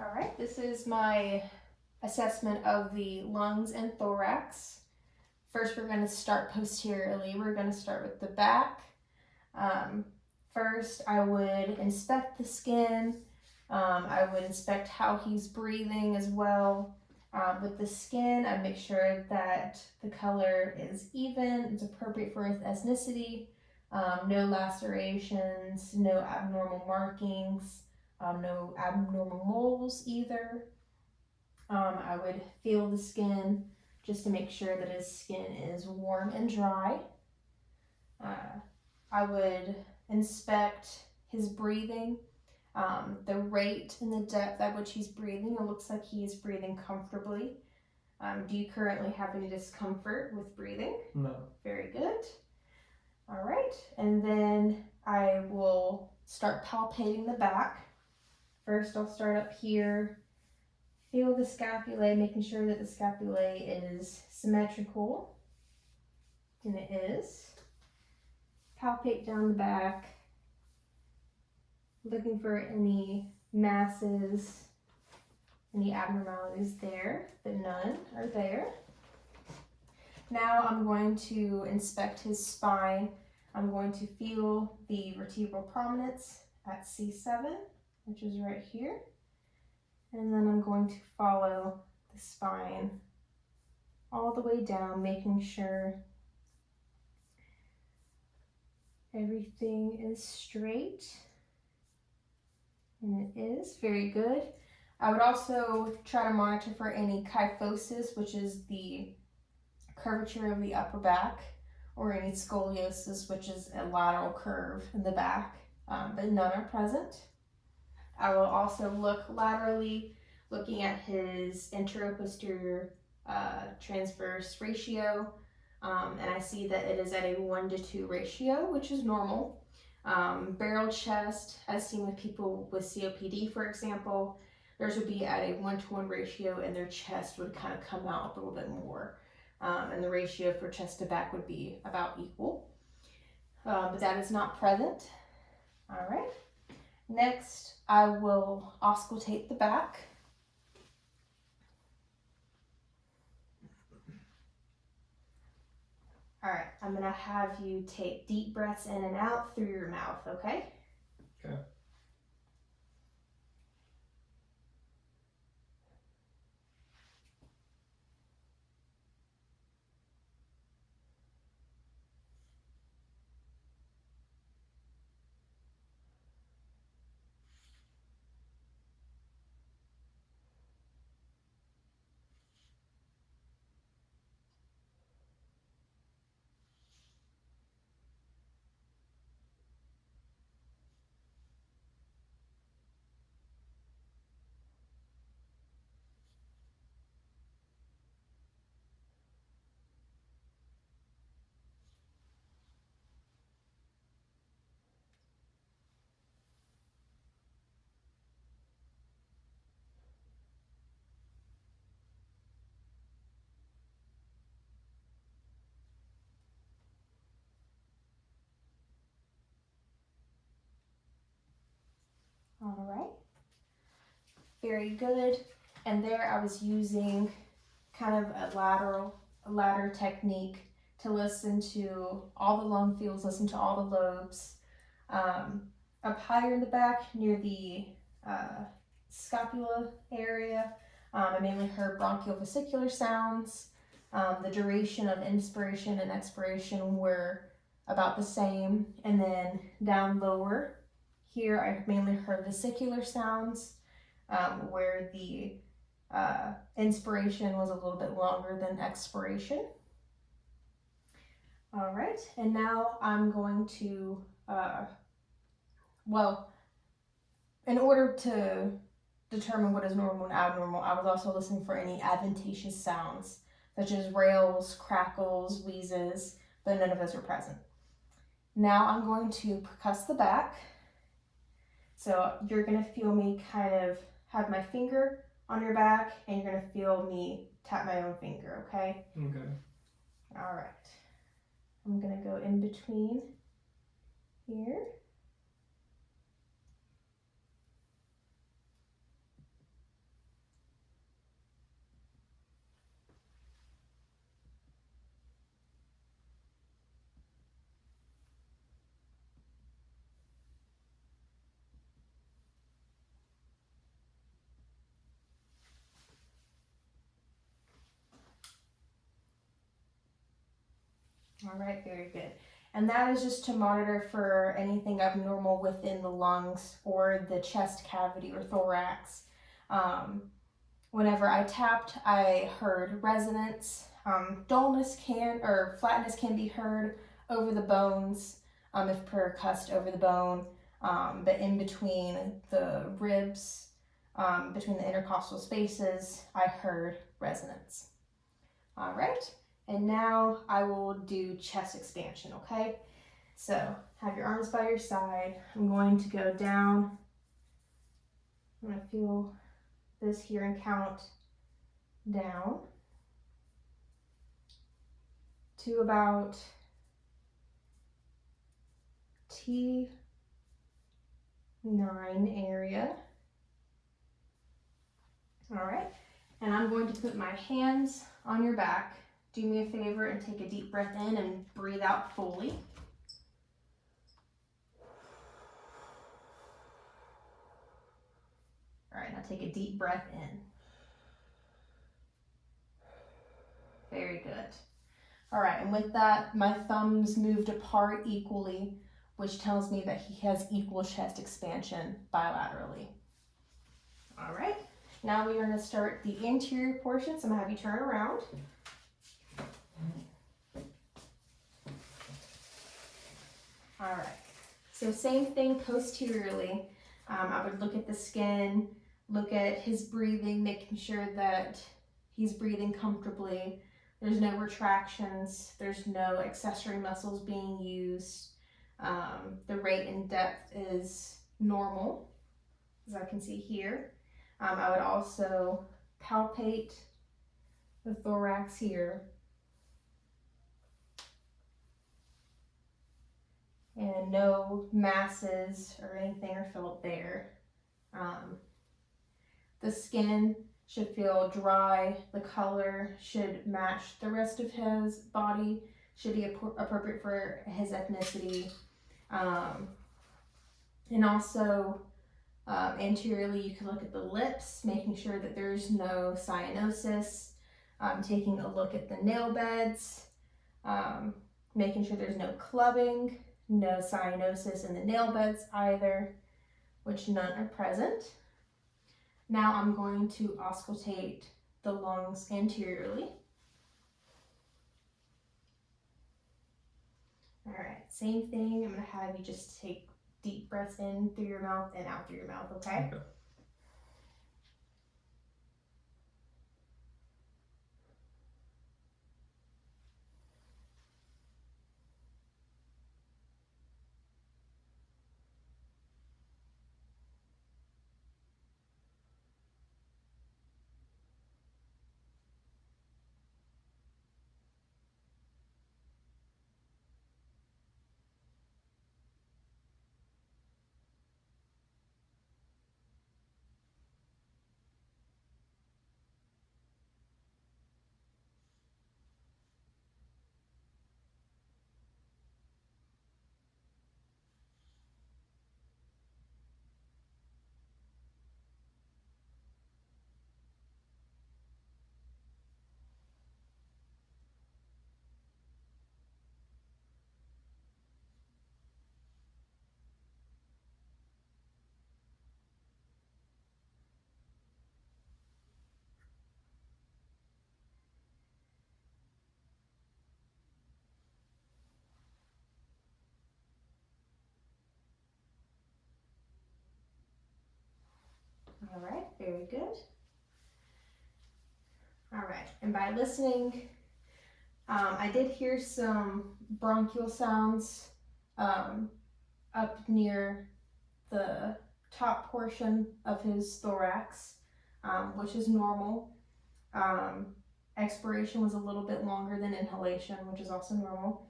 All right, this is my assessment of the lungs and thorax. First, we're going to start posteriorly. We're going to start with the back. First, I would inspect the skin. I would inspect how he's breathing as well. With the skin, I make sure that the color is even, it's appropriate for his ethnicity, no lacerations, no abnormal markings, no abnormal moles either. I would feel the skin just to make sure that his skin is warm and dry. I would inspect his breathing, the rate and the depth at which he's breathing. It looks like he is breathing comfortably. Do you currently have any discomfort with breathing? No. Very good. All right, and then I will start palpating the back. First, I'll start up here. Feel the scapulae, making sure that the scapulae is symmetrical, and it is. Palpate down the back, looking for any masses, any abnormalities there, but none are there. Now I'm going to inspect his spine. I'm going to feel the vertebral prominence at C7, which is right here. And then I'm going to follow the spine all the way down, making sure everything is straight. And it is very good. I would also try to monitor for any kyphosis, which is the curvature of the upper back, or any scoliosis, which is a lateral curve in the back, but none are present. I will also look laterally, looking at his anteroposterior transverse ratio, and I see that it is at a 1:2 ratio, which is normal. Barrel chest, as seen with people with COPD, for example, theirs would be at a 1:1 ratio, and their chest would kind of come out a little bit more. And the ratio for chest to back would be about equal. But that is not present. All right. Next, I will auscultate the back. All right, I'm gonna have you take deep breaths in and out through your mouth, okay? Okay. All right. Very good. And there I was using kind of a ladder technique to listen to all the lung fields, listen to all the lobes. Up higher in the back near the scapula area, I mainly heard bronchiovesicular sounds. The duration of inspiration and expiration were about the same. And then down lower here, I mainly heard vesicular sounds, where the inspiration was a little bit longer than expiration. All right, and now I'm going to, in order to determine what is normal and abnormal, I was also listening for any adventitious sounds, such as rails, crackles, wheezes, but none of those are present. Now I'm going to percuss the back. So you're gonna feel me kind of have my finger on your back, and you're gonna feel me tap my own finger, okay? Okay. All right. I'm gonna go in between here. All right, very good. And that is just to monitor for anything abnormal within the lungs or the chest cavity or thorax. Um, Whenever I tapped, I heard resonance. Dullness or flatness can be heard over the bones if percussed over the bone, but in between the ribs, between the intercostal spaces, I heard resonance. All right, and now I will do chest expansion, okay? So have your arms by your side. I'm going to go down. I'm going to feel this here and count down to about T9 area. All right, and I'm going to put my hands on your back. Do me a favor and take a deep breath in and breathe out fully. All right, now take a deep breath in. Very good. All right, and with that, my thumbs moved apart equally, which tells me that he has equal chest expansion bilaterally. All right, now we are going to start the interior portion, so I'm going to have you turn around. All right, so same thing posteriorly. I would look at the skin, look at his breathing, making sure that he's breathing comfortably. There's no retractions, there's no accessory muscles being used. The rate and depth is normal, as I can see here. I would also palpate the thorax here. And no masses or anything are felt there. The skin should feel dry. The color should match the rest of his body, should be appropriate for his ethnicity. And also anteriorly, you can look at the lips, making sure that there's no cyanosis. Taking a look at the nail beds, making sure there's no clubbing, no cyanosis in the nail beds either, which none are present. Now I'm going to auscultate the lungs anteriorly. All right, same thing. I'm going to have you just take deep breaths in through your mouth and out through your mouth, okay? Okay. All right, very good. All right, and by listening, I did hear some bronchial sounds up near the top portion of his thorax, which is normal. Expiration was a little bit longer than inhalation, which is also normal.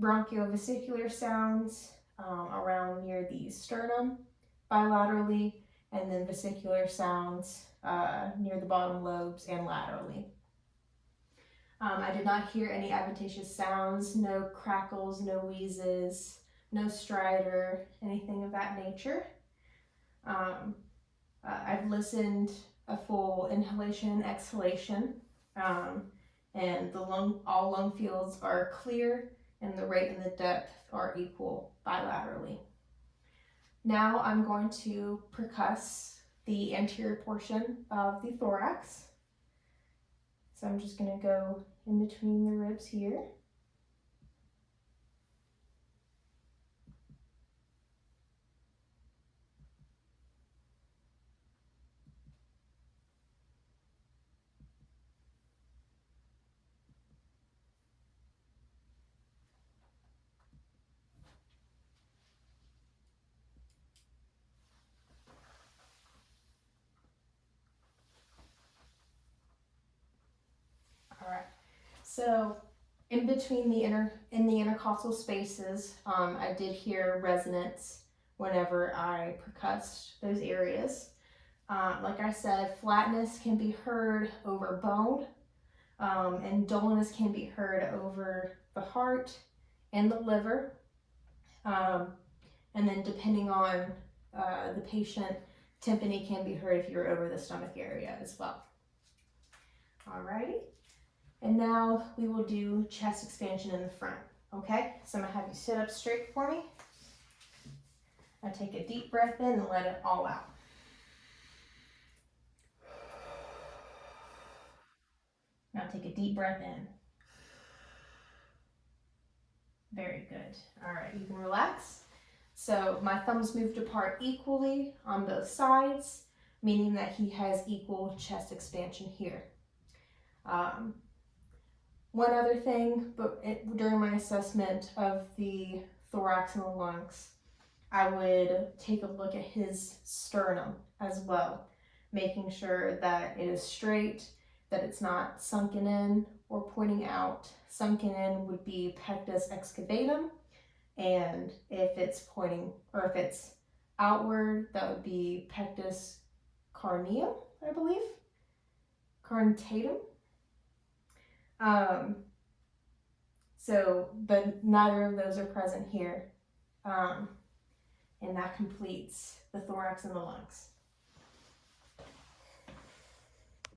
Bronchiovesicular sounds around near the sternum bilaterally, and then vesicular sounds near the bottom lobes and laterally. I did not hear any adventitious sounds, no crackles, no wheezes, no stridor, anything of that nature. I've listened a full inhalation, exhalation, and all lung fields are clear, and the rate and the depth are equal bilaterally. Now I'm going to percuss the anterior portion of the thorax. So I'm just going to go in between the ribs here. All right. So in between the intercostal spaces, I did hear resonance whenever I percussed those areas. Like I said, flatness can be heard over bone, and dullness can be heard over the heart and the liver. And then depending on the patient, tympany can be heard if you're over the stomach area as well. Alrighty. And now we will do chest expansion in the front. Okay, so I'm gonna have you sit up straight for me. Now take a deep breath in and let it all out. Now take a deep breath in. Very good. All right, you can relax. So my thumbs moved apart equally on both sides, meaning that he has equal chest expansion here. One other thing, during my assessment of the thorax and the lungs, I would take a look at his sternum as well, making sure that it is straight, that it's not sunken in or pointing out. Sunken in would be pectus excavatum, and if it's pointing, or if it's outward, that would be pectus carneum, I believe, carnitatum. But neither of those are present here. And that completes the thorax and the lungs.